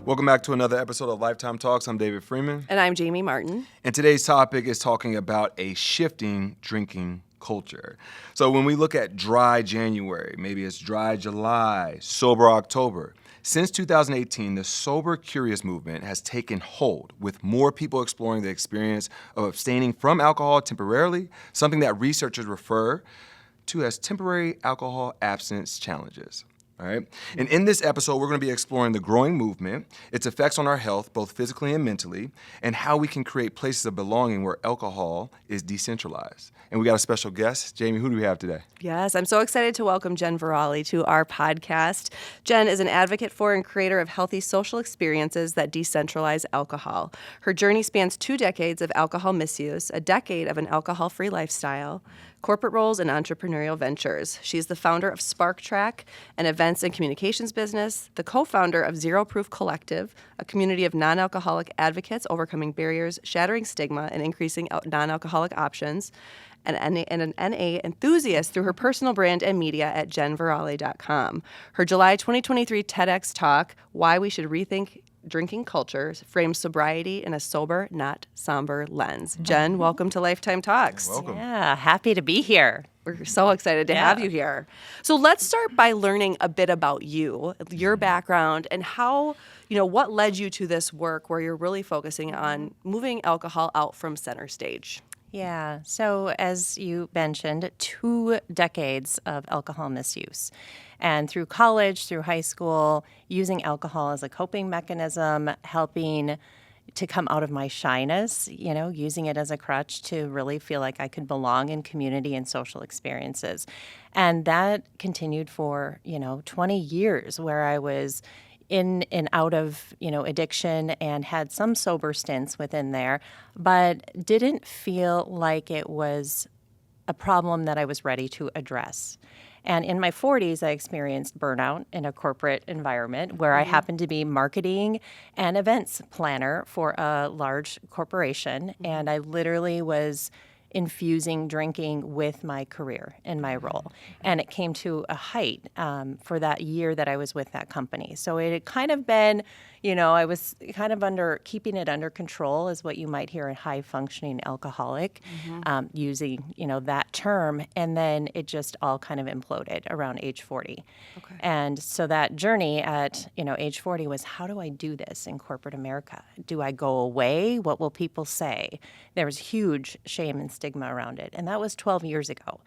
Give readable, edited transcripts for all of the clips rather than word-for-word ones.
Welcome back to another episode of Lifetime Talks. I'm David Freeman. And I'm Jamie Martin. And today's topic is talking about a shifting drinking culture. So when we look at dry January, maybe it's dry July, sober October. Since 2018, the Sober Curious movement has taken hold, with more people exploring the experience of abstaining from alcohol temporarily, something that researchers refer to as temporary alcohol abstinence challenges. All right. And in this episode, we're going to be exploring the growing movement, its effects on our health, both physically and mentally, and how we can create places of belonging where alcohol is decentralized. And we got a special guest. Jamie, who do we have today? Yes, I'm so excited to welcome Jen Veralle to our podcast. Jen is an advocate for and creator of healthy social experiences that decentralize alcohol. Her journey spans 2 decades of alcohol misuse, a decade of an alcohol-free lifestyle, corporate roles, and entrepreneurial ventures. She's the founder of Spark Track, an events and communications business, the co-founder of Zero Proof Collective, a community of non-alcoholic advocates overcoming barriers, shattering stigma, and increasing non-alcoholic options, and an NA enthusiast through her personal brand and media at jenveralle.com. Her July 2023 TEDx talk, Why We Should Rethink Drinking Cultures, frames sobriety in a sober, not somber lens. Jen, welcome to Lifetime Talks. Welcome. Yeah, happy to be here. We're so excited to have you here. So let's start by learning a bit about you, your background, and how, what led you to this work where you're really focusing on moving alcohol out from center stage. Yeah, so as you mentioned, 2 decades of alcohol misuse. And through college, through high school, using alcohol as a coping mechanism, helping to come out of my shyness, using it as a crutch to really feel like I could belong in community and social experiences. And that continued for, 20 years where I was in and out of, addiction and had some sober stints within there, but didn't feel like it was a problem that I was ready to address. And in my 40s, I experienced burnout in a corporate environment where I happened to be marketing and events planner for a large corporation. And I literally was infusing drinking with my career and my role. And it came to a height for that year that I was with that company. So it had kind of been, I was kind of keeping it under control is what you might hear a high functioning alcoholic using, that term. And then it just all kind of imploded around age 40. Okay. And so that journey at, age 40 was, how do I do this in corporate America? Do I go away? What will people say? There was huge shame and stigma around it. And that was 12 years ago.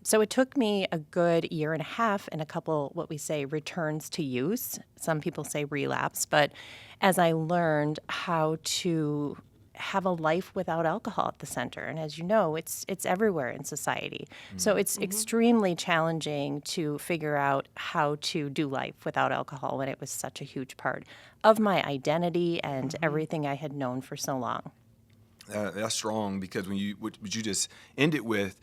So it took me a good 1.5 years and a couple, what we say, returns to use. Some people say relapse. But as I learned how to have a life without alcohol at the center, and as you know, it's everywhere in society. So it's extremely challenging to figure out how to do life without alcohol when it was such a huge part of my identity and everything I had known for so long. That's strong, because when you just end it with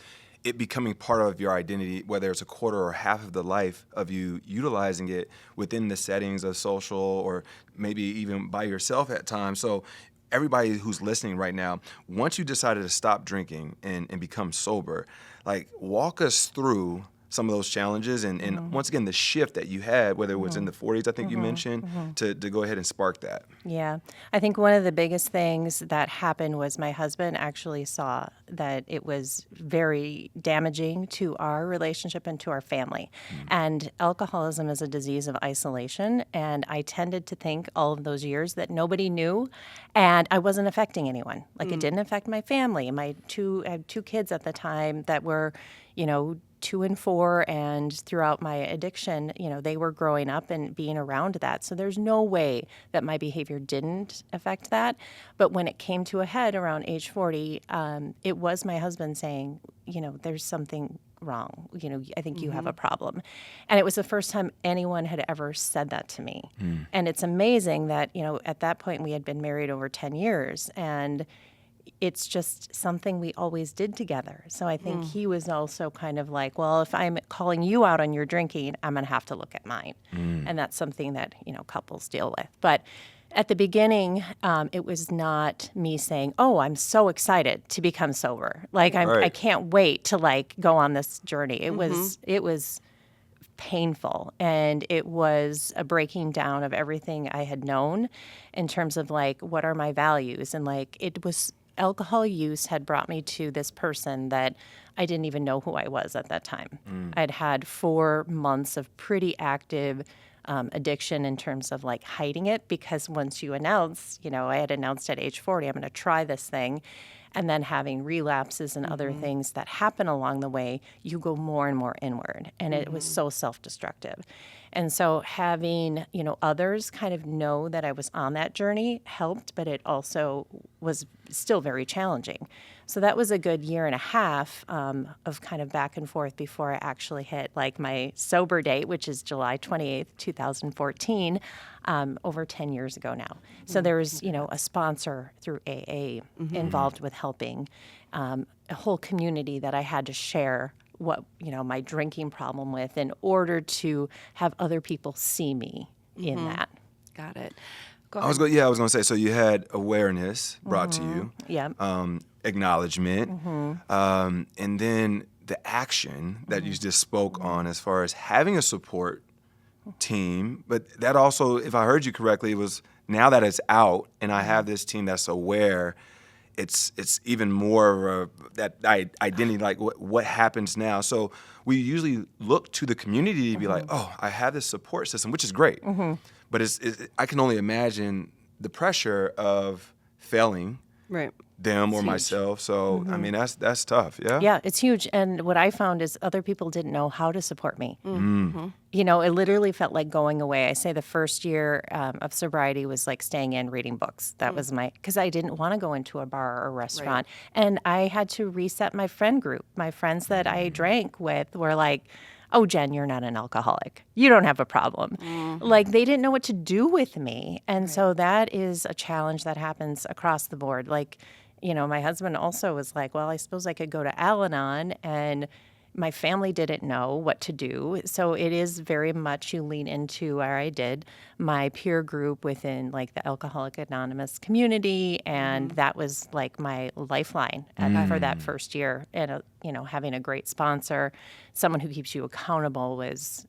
it becoming part of your identity, whether it's a quarter or half of the life of you utilizing it within the settings of social or maybe even by yourself at times. So everybody who's listening right now, once you decided to stop drinking and become sober, walk us through some of those challenges and once again, the shift that you had, whether it was in the 40s, I think you mentioned, to go ahead and spark that. Yeah. I think one of the biggest things that happened was my husband actually saw that it was very damaging to our relationship and to our family. And alcoholism is a disease of isolation. And I tended to think all of those years that nobody knew and I wasn't affecting anyone. It didn't affect my family. I had 2 kids at the time that were, 2 and 4, and throughout my addiction, they were growing up and being around that. So there's no way that my behavior didn't affect that. But when it came to a head around age 40, it was my husband saying, there's something wrong. I think you have a problem. And it was the first time anyone had ever said that to me. And it's amazing that, at that point we had been married over 10 years, and it's just something we always did together. So I think he was also kind of like, well, if I'm calling you out on your drinking, I'm going to have to look at mine. And that's something that, couples deal with. But at the beginning, it was not me saying, oh, I'm so excited to become sober. I can't wait to go on this journey. It was painful, and it was a breaking down of everything I had known in terms of like, what are my values? And like, it was alcohol use had brought me to this person that I didn't even know who I was at that time. I'd had 4 months of pretty active addiction in terms of like hiding it, because once you announce, I had announced at age 40, I'm going to try this thing. And then having relapses and other things that happen along the way, you go more and more inward. And it was so self-destructive. And so having, others kind of know that I was on that journey helped, but it also was still very challenging. So that was a good year and a half of kind of back and forth before I actually hit like my sober date, which is July 28th, 2014, over 10 years ago now. So there was, a sponsor through AA involved with helping, a whole community that I had to share what, my drinking problem with in order to have other people see me in that. Got it. I was going to say, so you had awareness brought to you. Yeah. Acknowledgement, and then the action that you just spoke on as far as having a support team. But that also, if I heard you correctly, was now that it's out and I have this team that's aware, it's even more of that identity, like what happens now. So we usually look to the community to be like, oh, I have this support system, which is great. But I can only imagine the pressure of failing them or myself. So, I mean, that's tough, yeah? Yeah, it's huge. And what I found is other people didn't know how to support me. It literally felt like going away. I say the first year of sobriety was like staying in, reading books. That was because I didn't want to go into a bar or a restaurant. And I had to reset my friend group. My friends that I drank with were like, oh, Jen, you're not an alcoholic. You don't have a problem. Like, they didn't know what to do with me. And so that is a challenge that happens across the board. Like, my husband also was like, well, I suppose I could go to Al-Anon, and my family didn't know what to do. So it is very much you lean into, or I did, my peer group within like the Alcoholic Anonymous community. And that was like my lifeline for that first year. And, having a great sponsor, someone who keeps you accountable was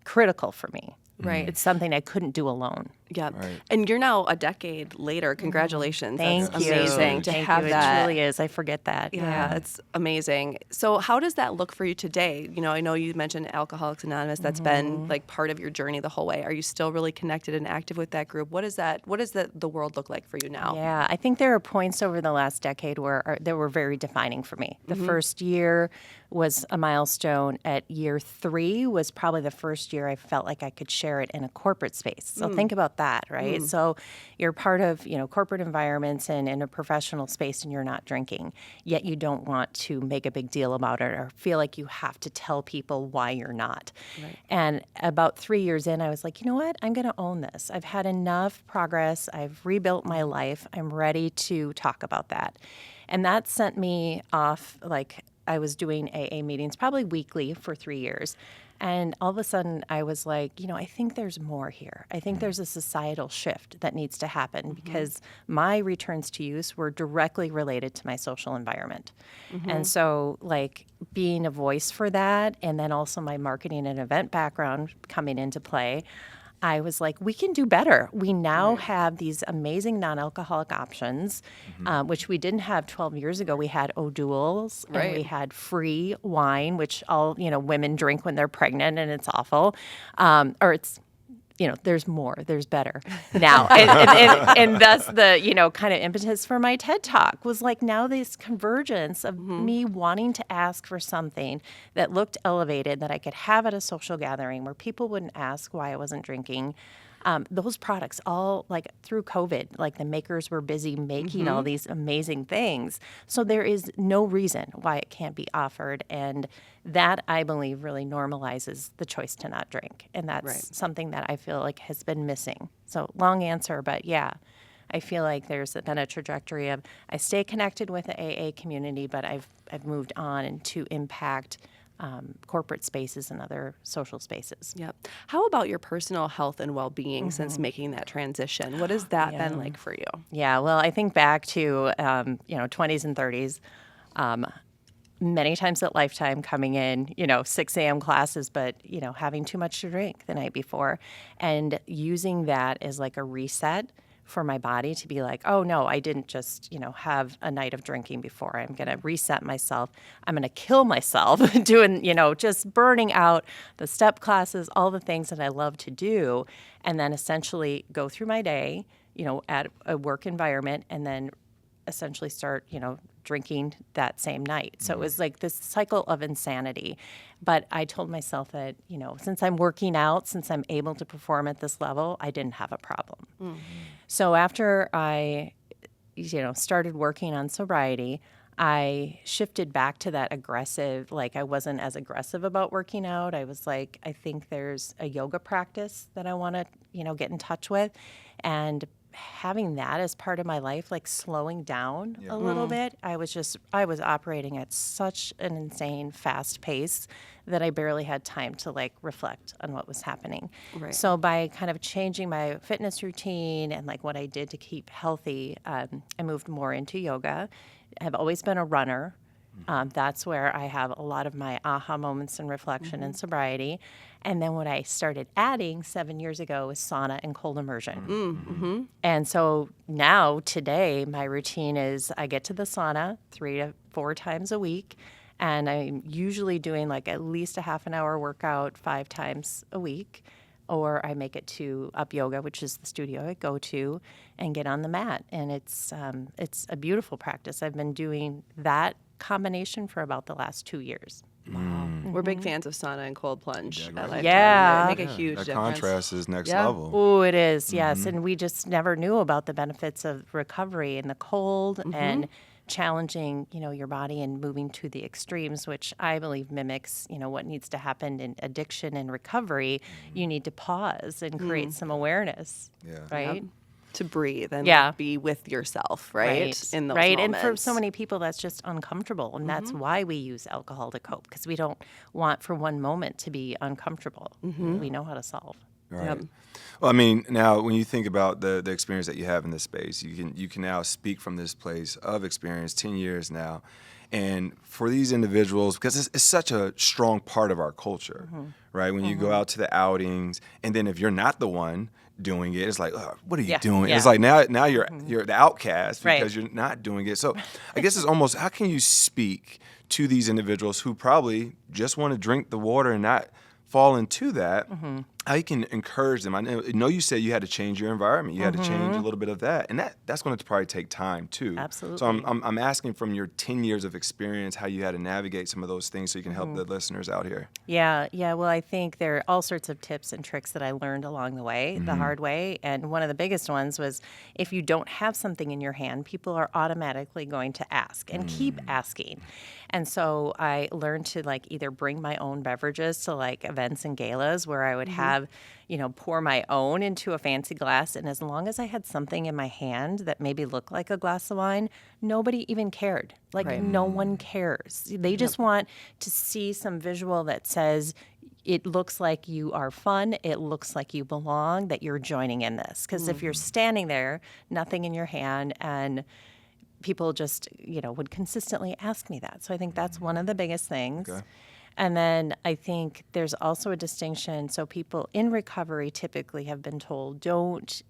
critical for me. Right. It's something I couldn't do alone. Yeah. Right. And you're now a decade later. Congratulations. Thank That's you. amazing to Thank have you. that. It really is. I forget that. Yeah, it's amazing. So how does that look for you today? I know you mentioned Alcoholics Anonymous. That's been like part of your journey the whole way. Are you still really connected and active with that group? What does the world look like for you now? Yeah, I think there are points over the last decade that were very defining for me. The first year was a milestone. At year 3 was probably the first year I felt like I could share it in a corporate space. So think about that, right? So you're part of, corporate environments and in a professional space, and you're not drinking, yet you don't want to make a big deal about it or feel like you have to tell people why you're not. Right. And about 3 years in, I was like, you know what? I'm going to own this. I've had enough progress. I've rebuilt my life. I'm ready to talk about that. And that sent me off, like I was doing AA meetings probably weekly for 3 years. And all of a sudden, I was like, I think there's more here. I think there's a societal shift that needs to happen because my returns to use were directly related to my social environment. And so, like, being a voice for that, and then also my marketing and event background coming into play, I was like, we can do better. We now have these amazing non-alcoholic options, which we didn't have 12 years ago. We had O'Doul's, and we had free wine, which all women drink when they're pregnant, and it's awful. Or it's, there's more, there's better now. and thus the, kind of impetus for my TED Talk was like now this convergence of me wanting to ask for something that looked elevated that I could have at a social gathering where people wouldn't ask why I wasn't drinking. Those products all, like, through COVID, like, the makers were busy making all these amazing things. So there is no reason why it can't be offered. And that, I believe, really normalizes the choice to not drink. And that's something that I feel like has been missing. So long answer, but yeah, I feel like there's been a trajectory of I stay connected with the AA community, but I've moved on and to impact corporate spaces and other social spaces. Yep. How about your personal health and well-being since making that transition? What has that been like for you? Yeah, well, I think back to 20s and 30s. many times at Lifetime coming in, 6 a.m. classes, but, having too much to drink the night before and using that as like a reset for my body to be like, oh no, I didn't just, have a night of drinking before. I'm going to reset myself. I'm going to kill myself doing, just burning out the step classes, all the things that I love to do, and then essentially go through my day, at a work environment and then essentially start, drinking that same night. So it was like this cycle of insanity. But I told myself that, since I'm working out, since I'm able to perform at this level, I didn't have a problem. So after I, started working on sobriety, I shifted back to that aggressive, like I wasn't as aggressive about working out. I was like, I think there's a yoga practice that I want to, get in touch with. And having that as part of my life, like slowing down a little bit, I was operating at such an insane fast pace that I barely had time to like reflect on what was happening. Right. So by kind of changing my fitness routine and like what I did to keep healthy, I moved more into yoga. I've always been a runner. That's where I have a lot of my aha moments and reflection and sobriety. And then what I started adding 7 years ago was sauna and cold immersion. And so now, today, my routine is I get to the sauna 3 to 4 times a week. And I'm usually doing like at least a half an hour workout 5 times a week. Or I make it to Up Yoga, which is the studio I go to, and get on the mat. And it's a beautiful practice. I've been doing that combination for about the last 2 years. Wow. We're big fans of sauna and cold plunge at Lifetime. Yeah. They make a huge that difference. contrast is next level. Oh, it is, yes. And we just never knew about the benefits of recovery in the cold and challenging, your body and moving to the extremes, which I believe mimics, what needs to happen in addiction and recovery. You need to pause and create some awareness, right? Yep. To breathe and be with yourself, right? In those moments. And for so many people, that's just uncomfortable. And that's why we use alcohol to cope, because we don't want for one moment to be uncomfortable. We know how to solve. Right. Yep. Well, I mean, now when you think about the experience that you have in this space, you can now speak from this place of experience, 10 years now. And for these individuals, because it's such a strong part of our culture, right? When you go out to the outings, and then if you're not the one doing it, it's like, oh, what are you doing? It's like now you're the outcast because you're not doing it. So I guess it's almost, how can you speak to these individuals who probably just want to drink the water and not fall into that? How you can encourage them? I know you said you had to change your environment. You had to change a little bit of that, and that's going to probably take time too. Absolutely. So I'm asking from your 10 years of experience how you had to navigate some of those things so you can help the listeners out here. Yeah. Well, I think there are all sorts of tips and tricks that I learned along the way, the hard way. And one of the biggest ones was if you don't have something in your hand, people are automatically going to ask and keep asking. And so I learned to like either bring my own beverages to like events and galas where I would have, pour my own into a fancy glass. And as long as I had something in my hand that maybe looked like a glass of wine, nobody even cared. Like no one cares. They just want to see some visual that says, it looks like you are fun, it looks like you belong, that you're joining in this. Because if you're standing there, nothing in your hand, and people just, would consistently ask me that. So I think that's one of the biggest things. Okay. And then I think there's also a distinction. So people in recovery typically have been told, don't,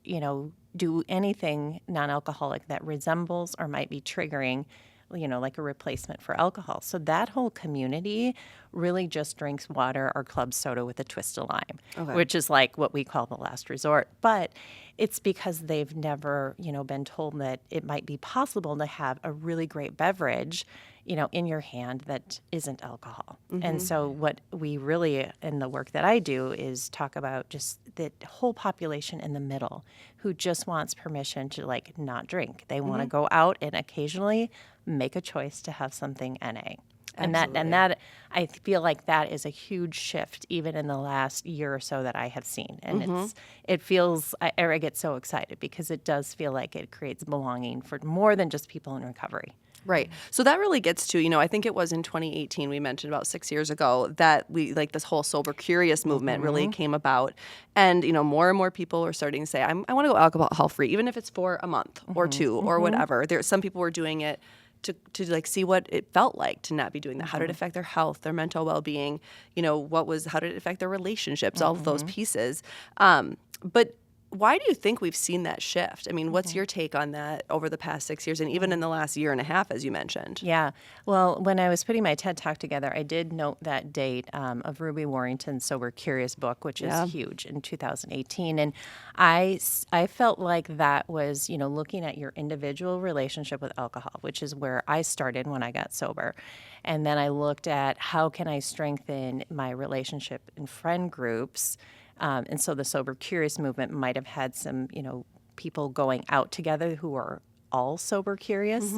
do anything non-alcoholic that resembles or might be triggering, like a replacement for alcohol. So that whole community really just drinks water or club soda with a twist of lime, which is like what we call the last resort. But it's because they've never, been told that it might be possible to have a really great beverage, in your hand that isn't alcohol. And so what we really, in the work that I do, is talk about just the whole population in the middle who just wants permission to like not drink. They want to go out and occasionally make a choice to have something NA. And that I feel like that is a huge shift even in the last year or so that I have seen. And it feels, I get so excited because it does feel like it creates belonging for more than just people in recovery. Right. So that really gets to, I think it was in 2018 we mentioned about 6 years ago that we like this whole sober curious movement really came about. And, more and more people were starting to say, I want to go alcohol free, even if it's for a month or two or whatever. Some people were doing it to like see what it felt like to not be doing that. How did it affect their health, their mental well-being? How did it affect their relationships? All of those pieces. But why do you think we've seen that shift? I mean, what's your take on that over the past 6 years and even in the last year and a half, as you mentioned? Yeah. Well, when I was putting my TED Talk together, I did note that date of Ruby Warrington's Sober Curious book, which is huge, in 2018. And I felt like that was, looking at your individual relationship with alcohol, which is where I started when I got sober. And then I looked at how can I strengthen my relationship in friend groups. And so the Sober Curious movement might have had some, people going out together who are all sober curious.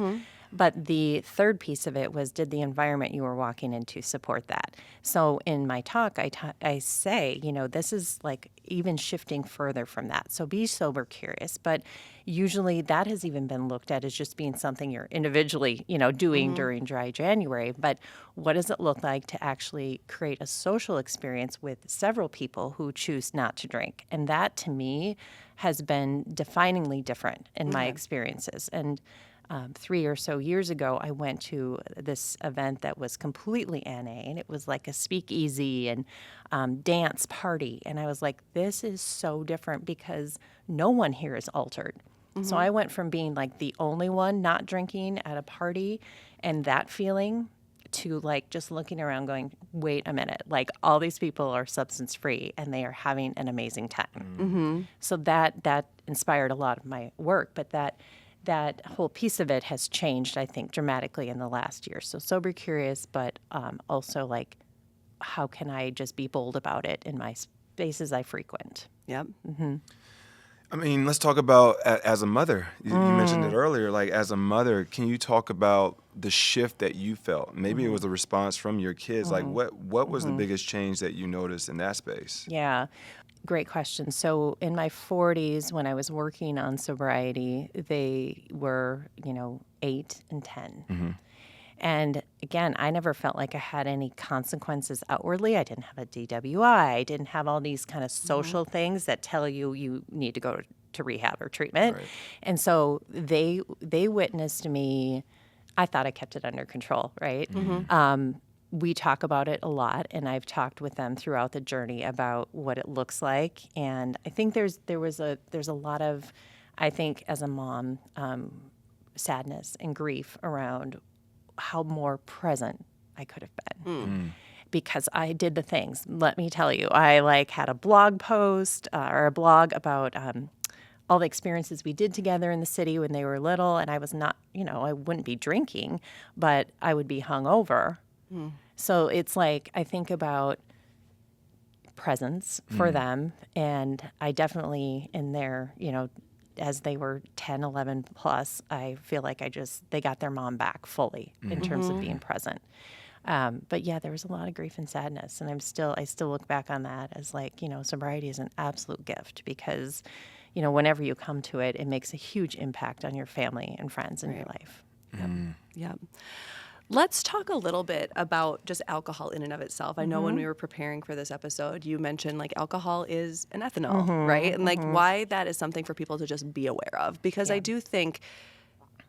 But the third piece of it was, did the environment you were walking into support that? So in my talk, I say, this is like even shifting further from that. So be sober curious. But usually that has even been looked at as just being something you're individually, doing during dry January. But what does it look like to actually create a social experience with several people who choose not to drink? And that, to me, has been definingly different in my experiences. And 3 or so years ago, I went to this event that was completely NA, and it was like a speakeasy and dance party. And I was like, this is so different because no one here is altered. So I went from being like the only one not drinking at a party and that feeling to like just looking around going, wait a minute, like all these people are substance free and they are having an amazing time. So that inspired a lot of my work, but that whole piece of it has changed, I think, dramatically in the last year. So sober curious, but also like, how can I just be bold about it in my spaces I frequent? Yep. I mean, let's talk about as a mother. You mentioned it earlier. Like, as a mother, can you talk about the shift that you felt? Maybe it was a response from your kids. Like, what was the biggest change that you noticed in that space? Yeah. Great question. So in my 40s, when I was working on sobriety, they were, 8 and 10. And again, I never felt like I had any consequences outwardly. I didn't have a DWI. I didn't have all these kind of social things that tell you need to go to rehab or treatment. Right. And so they witnessed me. I thought I kept it under control, right? We talk about it a lot, and I've talked with them throughout the journey about what it looks like. And I think there's a lot of, I think as a mom, sadness and grief around how more present I could have been. Because I did the things. Let me tell you, I had a blog post or a blog about all the experiences we did together in the city when they were little, and I was not, I wouldn't be drinking, but I would be hungover. So it's like I think about presence for them, and I definitely in their, as they were 10, 11 plus, I feel like they got their mom back fully in terms of being present. But yeah, there was a lot of grief and sadness, and I still look back on that as like, sobriety is an absolute gift because, whenever you come to it, it makes a huge impact on your family and friends in your life. Yep. Let's talk a little bit about just alcohol in and of itself. I know when we were preparing for this episode, you mentioned like alcohol is an ethanol, right? And like why that is something for people to just be aware of. Because I do think,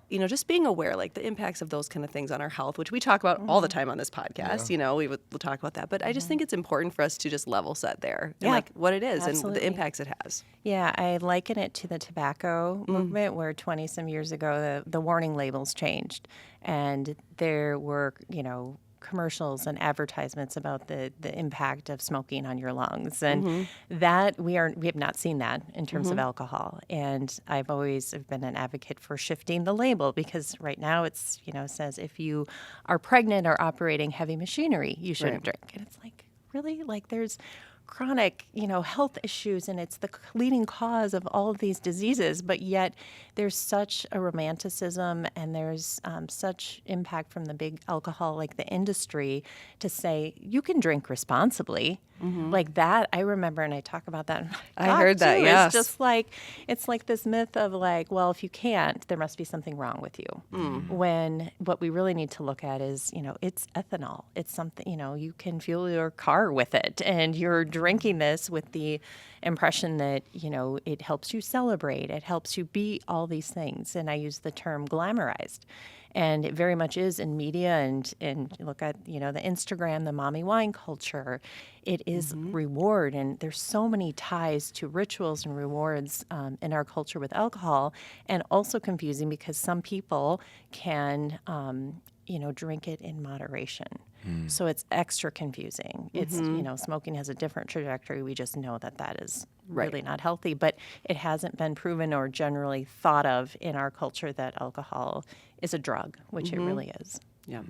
just being aware, like the impacts of those kind of things on our health, which we talk about all the time on this podcast, we'll talk about that. But I just think it's important for us to just level set there and like what it is and the impacts it has. Yeah, I liken it to the tobacco movement where 20 some years ago, the warning labels changed and there were, commercials and advertisements about the impact of smoking on your lungs. And that we have not seen that in terms of alcohol. And I've always been an advocate for shifting the label because right now it's, says if you are pregnant or operating heavy machinery, you shouldn't drink. And it's like, really? Like there's chronic, health issues, and it's the leading cause of all of these diseases. But yet, there's such a romanticism, and there's such impact from the big alcohol, like the industry, to say you can drink responsibly. Like that, I remember, and I talk about that in my I heard that, too. yes. It's just like, it's like this myth of like, well, if you can't, there must be something wrong with you. When what we really need to look at is, it's ethanol. It's something, you can fuel your car with it, and you're drinking this with the impression that, it helps you celebrate, it helps you be all these things. And I use the term glamorized. And it very much is in media, and you look at, the Instagram, the mommy wine culture. It is reward, and there's so many ties to rituals and rewards in our culture with alcohol, and also confusing because some people can, drink it in moderation. So it's extra confusing. It's, smoking has a different trajectory. We just know that is really not healthy, but it hasn't been proven or generally thought of in our culture that alcohol is a drug, which it really is. Yeah.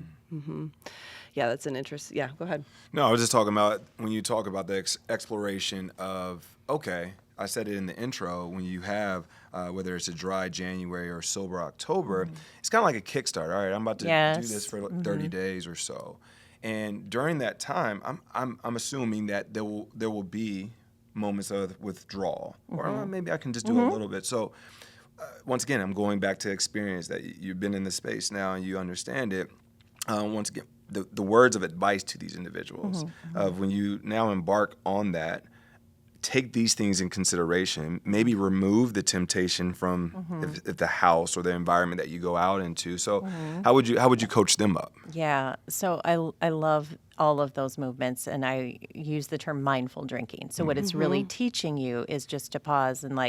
Yeah, that's an interest. Yeah, go ahead. No, I was just talking about when you talk about the exploration of, okay, I said it in the intro, when you have, whether it's a dry January or sober October, it's kind of like a kickstart. All right, I'm about to do this for 30 days or so. And during that time, I'm assuming that there will be moments of withdrawal, or maybe I can just do a little bit. So once again, I'm going back to experience that you've been in this space now and you understand it. Once again, the words of advice to these individuals of when you now embark on that, take these things in consideration, maybe remove the temptation from if the house or the environment that you go out into. So how would you coach them up? Yeah, so I love all of those movements, and I use the term mindful drinking. So what it's really teaching you is just to pause and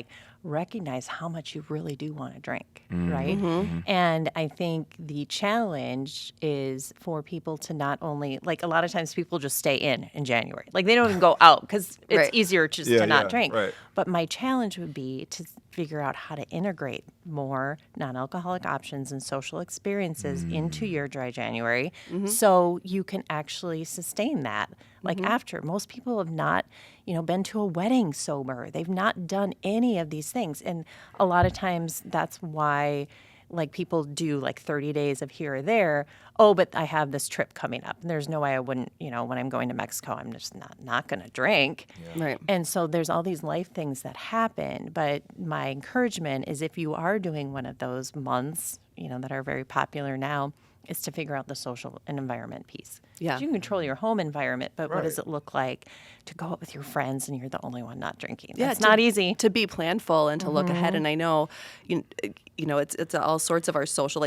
recognize how much you really do want to drink, right? And I think the challenge is for people to not only, a lot of times people just stay in January. They don't even go out because it's easier just to not drink. Right. But my challenge would be to figure out how to integrate more non-alcoholic options and social experiences into your dry January so you can actually sustain that. After, most people have not, been to a wedding sober. They've not done any of these things. And a lot of times that's why people do 30 days of here or there. Oh, but I have this trip coming up. And there's no way I wouldn't, when I'm going to Mexico, I'm just not going to drink. Yeah. Right. And so there's all these life things that happen. But my encouragement is if you are doing one of those months, that are very popular now, is to figure out the social and environment piece. Yeah. You can control your home environment, but what does it look like to go out with your friends and you're the only one not drinking? Yeah, it's not easy. To be planful and to look ahead. And I know, it's all sorts of our social,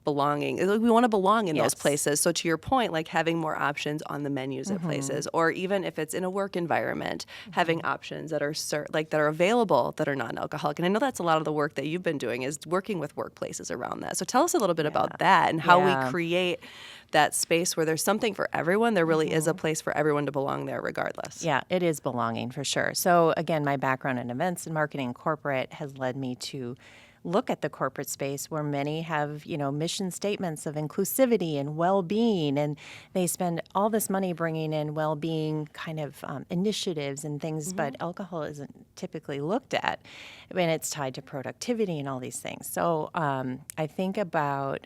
belonging. We want to belong in those places. So to your point, having more options on the menus at places, or even if it's in a work environment, having options that are that are available that are non-alcoholic. And I know that's a lot of the work that you've been doing is working with workplaces around that. So tell us a little bit about that and how we create that space where there's something for everyone. There really is a place for everyone to belong there regardless. Yeah, it is belonging for sure. So again, my background in events and marketing and corporate has led me to look at the corporate space where many have, mission statements of inclusivity and well-being, and they spend all this money bringing in well-being kind of initiatives and things, but alcohol isn't typically looked at, and it's tied to productivity and all these things. So I think about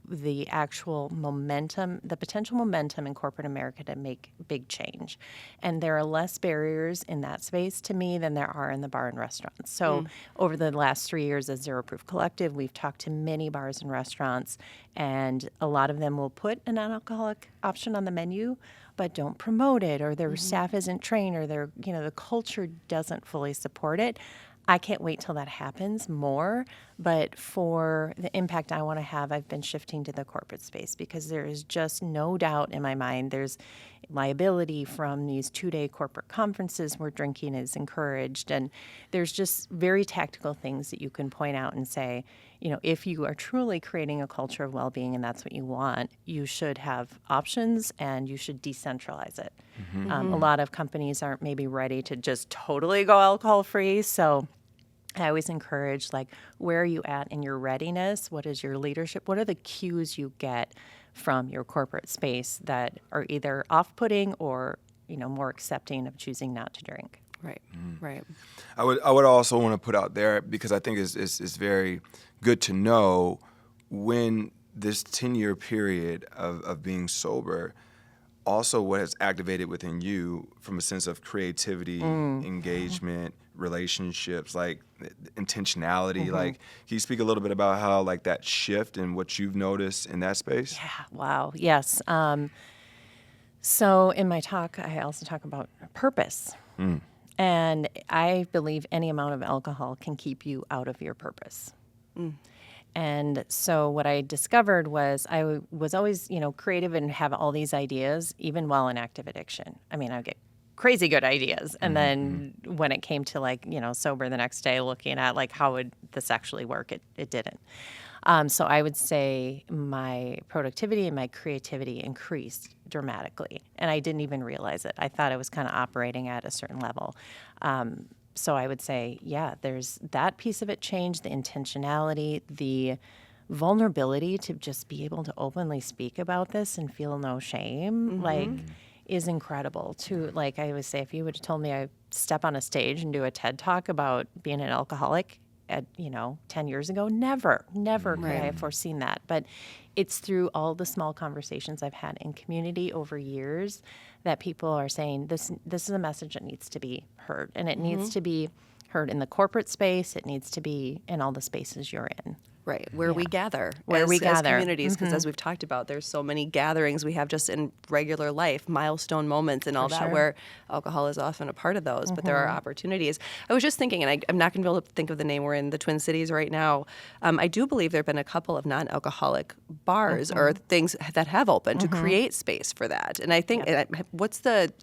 the actual momentum, the potential momentum in corporate America to make big change. And there are less barriers in that space to me than there are in the bar and restaurants. So over the last 3 years as Zero Proof Collective, we've talked to many bars and restaurants, and a lot of them will put a non-alcoholic option on the menu, but don't promote it, or their staff isn't trained, or their, the culture doesn't fully support it. I can't wait till that happens more, but for the impact I want to have, I've been shifting to the corporate space because there is just no doubt in my mind there's liability from these 2-day corporate conferences where drinking is encouraged, and there's just very tactical things that you can point out and say, if you are truly creating a culture of well-being and that's what you want, you should have options and you should decentralize it. A lot of companies aren't maybe ready to just totally go alcohol-free, so I always encourage, where are you at in your readiness? What is your leadership? What are the cues you get from your corporate space that are either off-putting or, more accepting of choosing not to drink? Right, right. I would also want to put out there, because I think it's very good to know when this 10-year period of being sober, also what has activated within you from a sense of creativity, engagement, relationships, intentionality. Can you speak a little bit about how that shift and what you've noticed in that space? Yeah, wow, yes. So in my talk, I also talk about purpose. And I believe any amount of alcohol can keep you out of your purpose. And so what I discovered was I was always, creative and have all these ideas, even while in active addiction. I mean, I would get crazy good ideas. And then when it came to sober the next day, looking at how would this actually work, it didn't. So I would say my productivity and my creativity increased dramatically. And I didn't even realize it. I thought I was kind of operating at a certain level. So I would say, yeah, there's that piece of it changed, the intentionality, the vulnerability to just be able to openly speak about this and feel no shame, is incredible. I always say, if you would have told me I'd step on a stage and do a TED Talk about being an alcoholic at 10 years ago, never could I have foreseen that. But it's through all the small conversations I've had in community over years that people are saying this is a message that needs to be heard, and it needs to be heard in the corporate space. It needs to be in all the spaces you're in. Right, where we gather Where we gather. as communities, because as we've talked about, there's so many gatherings we have just in regular life, milestone moments and all that, where alcohol is often a part of those, but there are opportunities. I was just thinking, and I'm not going to be able to think of the name, we're in the Twin Cities right now. I do believe there have been a couple of non-alcoholic bars or things that have opened to create space for that. And I think,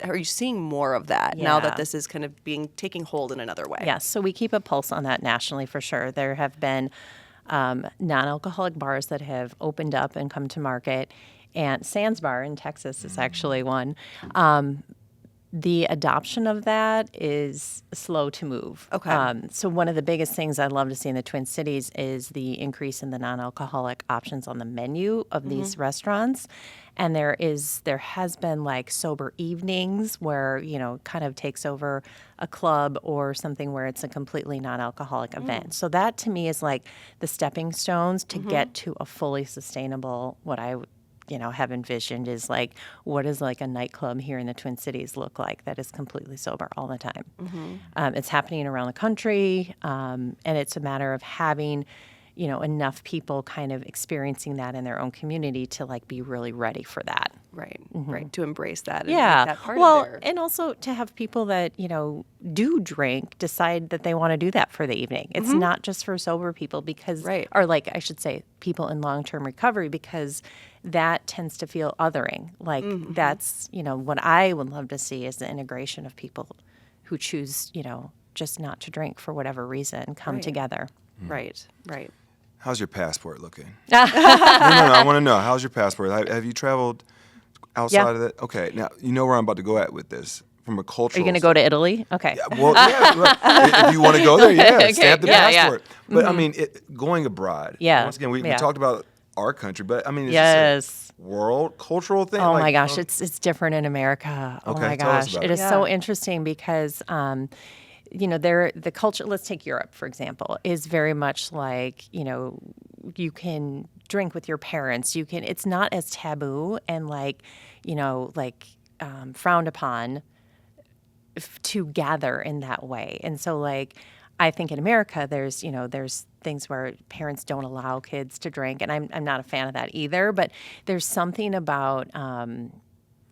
are you seeing more of that now that this is kind of taking hold in another way? Yes, so we keep a pulse on that nationally for sure. There have been non-alcoholic bars that have opened up and come to market, and Sands Bar in Texas is actually one. The adoption of that is slow to move. Okay. So one of the biggest things I'd love to see in the Twin Cities is the increase in the non-alcoholic options on the menu of these restaurants. And there has been sober evenings where, kind of takes over a club or something where it's a completely non-alcoholic event. So that to me is the stepping stones to get to a fully sustainable, what I have envisioned is what does a nightclub here in the Twin Cities look like that is completely sober all the time. It's happening around the country, and it's a matter of having enough people kind of experiencing that in their own community to be really ready for that. Right, right, to embrace that. And Yeah. make that part Well, of their... and also to have people that, do drink decide that they want to do that for the evening. It's not just for sober people because, or I should say people in long-term recovery, because that tends to feel othering. That's, what I would love to see is the integration of people who choose, just not to drink for whatever reason, come together. Right, right. How's your passport looking? No, I want to know. How's your passport? Have you traveled outside of that? Okay, now you know where I'm about to go at with this from a cultural. Are you going to go to Italy? Okay. Yeah, well, if you want to go there, stamp the passport. Yeah. But I mean, going abroad. Yeah. Once again, we talked about our country, but I mean, it's just a world cultural thing. Oh my gosh, it's different in America. Oh my gosh, it is so interesting because. The culture, let's take Europe, for example, is very much you can drink with your parents. It's not as taboo and frowned upon to gather in that way. And so I think in America, there's things where parents don't allow kids to drink. And I'm not a fan of that either, but there's something about,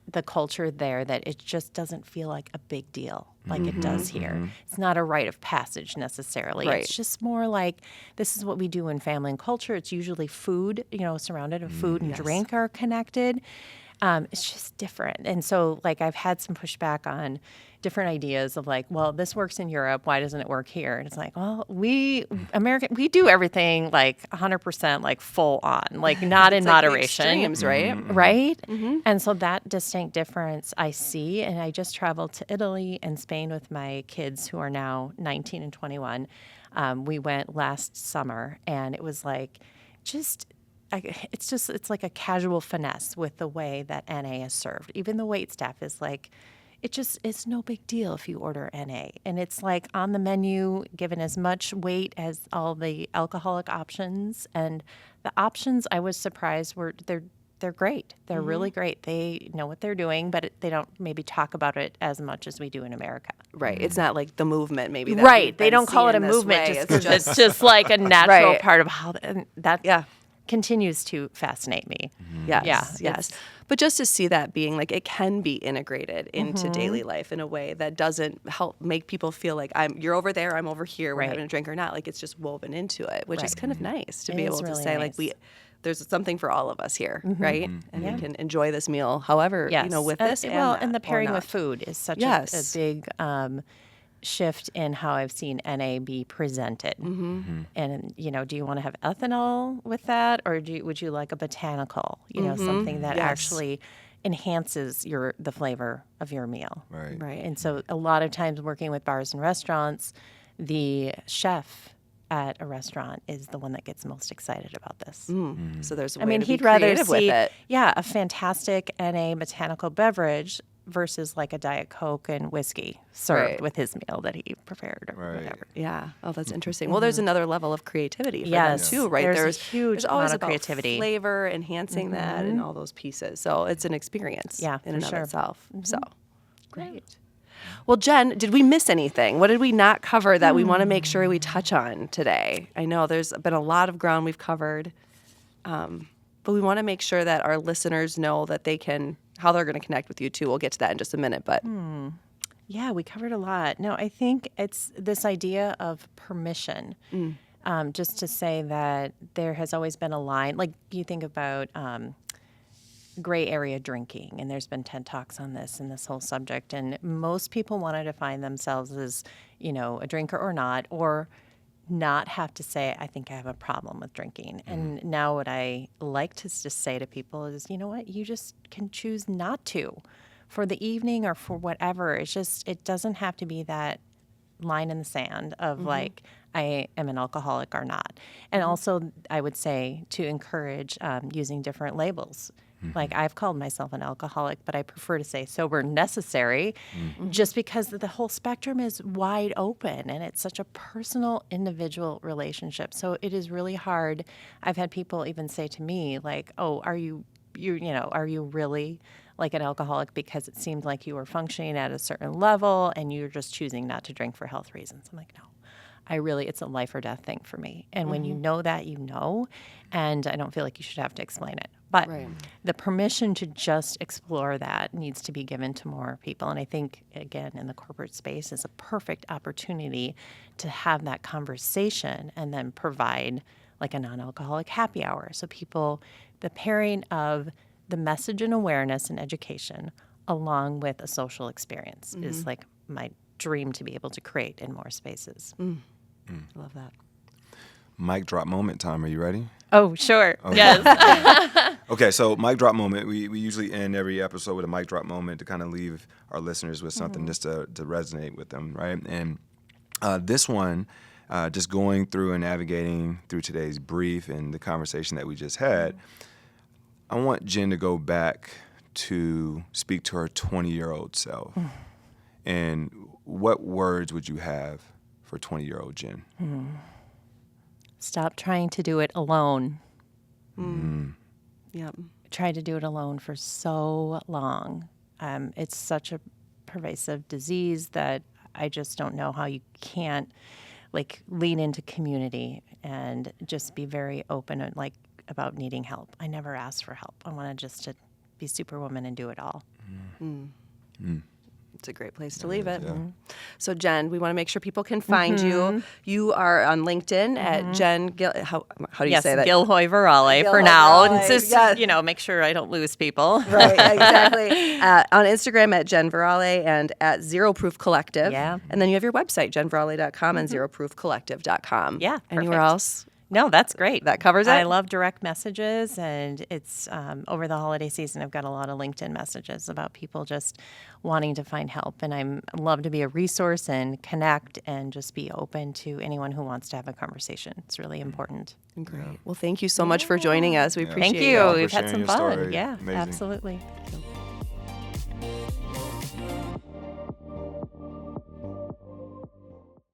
the culture there that it just doesn't feel like a big deal it does here. It's not a rite of passage necessarily. Right. It's just more this is what we do in family and culture. It's usually food, surrounded of food and drink are connected. It's just different. And so I've had some pushback on different ideas of well, this works in Europe. Why doesn't it work here? And it's well, we do everything 100% full on, not in moderation. Extremes, right? Right? And so that distinct difference I see. And I just traveled to Italy and Spain with my kids who are now 19 and 21. We went last summer and it was it's like a casual finesse with the way that NA is served. Even the wait staff is it's no big deal if you order NA. And it's on the menu, given as much weight as all the alcoholic options. And the options, I was surprised, they're great. They're really great. They know what they're doing, but they don't maybe talk about it as much as we do in America. Right. It's not the movement maybe. That right. They don't call it a movement just because it's just a natural part of how that continues to fascinate me. Yes, yes. But just to see that being like it can be integrated into daily life in a way that doesn't help make people feel like you're over there, I'm over here, we're having a drink or not. Like it's just woven into it, which is kind of nice to be able to say like there's something for all of us here, right? And we can enjoy this meal however, with this and the pairing with food is such a big shift in how I've seen NA be presented. And, do you want to have ethanol with that, or would you like a botanical, something that actually enhances the flavor of your meal? Right. And so a lot of times working with bars and restaurants, the chef at a restaurant is the one that gets most excited about this. So there's a way to he'd be rather creative with see, it. a fantastic NA botanical beverage versus like a Diet Coke and whiskey served with his meal that he prepared or whatever. Yeah. Oh, that's interesting. Well, there's another level of creativity for them Yes. too, right? There's a huge always amount of about creativity. flavor, enhancing that, and all those pieces. So it's an experience in and of itself. So great. Well, Jen, did we miss anything? What did we not cover that we want to make sure we touch on today? I know there's been a lot of ground we've covered, but we want to make sure that our listeners know that how they're going to connect with you too. We'll get to that in just a minute, but. Yeah, we covered a lot. No, I think it's this idea of permission. Just to say that there has always been a line, like you think about gray area drinking, and there's been TED Talks on this and this whole subject, and most people want to define themselves as, a drinker or not have to say, I think I have a problem with drinking. And now what I like to just say to people is, you know what, you just can choose not to for the evening or for whatever. It doesn't have to be that line in the sand of like, I am an alcoholic or not. And also I would say to encourage using different labels. Like I've called myself an alcoholic, but I prefer to say sober necessary just because the whole spectrum is wide open and it's such a personal, individual relationship. So it is really hard. I've had people even say to me like, oh, are you really like an alcoholic because it seemed like you were functioning at a certain level and you're just choosing not to drink for health reasons? I'm like, no. It's a life or death thing for me. And when you know that, and I don't feel like you should have to explain it. But the permission to just explore that needs to be given to more people. And I think, again, in the corporate space is a perfect opportunity to have that conversation and then provide like a non-alcoholic happy hour. So the pairing of the message and awareness and education along with a social experience is like my dream to be able to create in more spaces. I love that. Mic drop moment time. Are you ready? Oh, sure. Okay. Yes. Okay, so mic drop moment. We usually end every episode with a mic drop moment to kind of leave our listeners with something just to resonate with them, right? And this one, just going through and navigating through today's brief and the conversation that we just had, I want Jen to go back to speak to her 20-year-old self. And what words would you have for 20-year-old Jen? Stop trying to do it alone. Yep. Tried to do it alone for so long. It's such a pervasive disease that I just don't know how you can't lean into community and just be very open and about needing help. I never asked for help. I wanted just to be Superwoman and do it all. It's a great place to leave it. So, Jen, we want to make sure people can find you. You are on LinkedIn at Jen Gil. How do you say that? Gilhoy Veralle for now. And just, make sure I don't lose people. Right, exactly. On Instagram at Jen Veralle and at Zero Proof Collective. Yeah. And then you have your website, jenveralle.com and zeroproofcollective.com. Yeah, Anywhere else? No, that's great. That covers it? I love direct messages, and it's over the holiday season, I've got a lot of LinkedIn messages about people just wanting to find help, and I love to be a resource and connect and just be open to anyone who wants to have a conversation. It's really important. Great. Well, thank you so much for joining us. We appreciate Thank you. it. We've had some fun. Story. Yeah, Amazing. absolutely.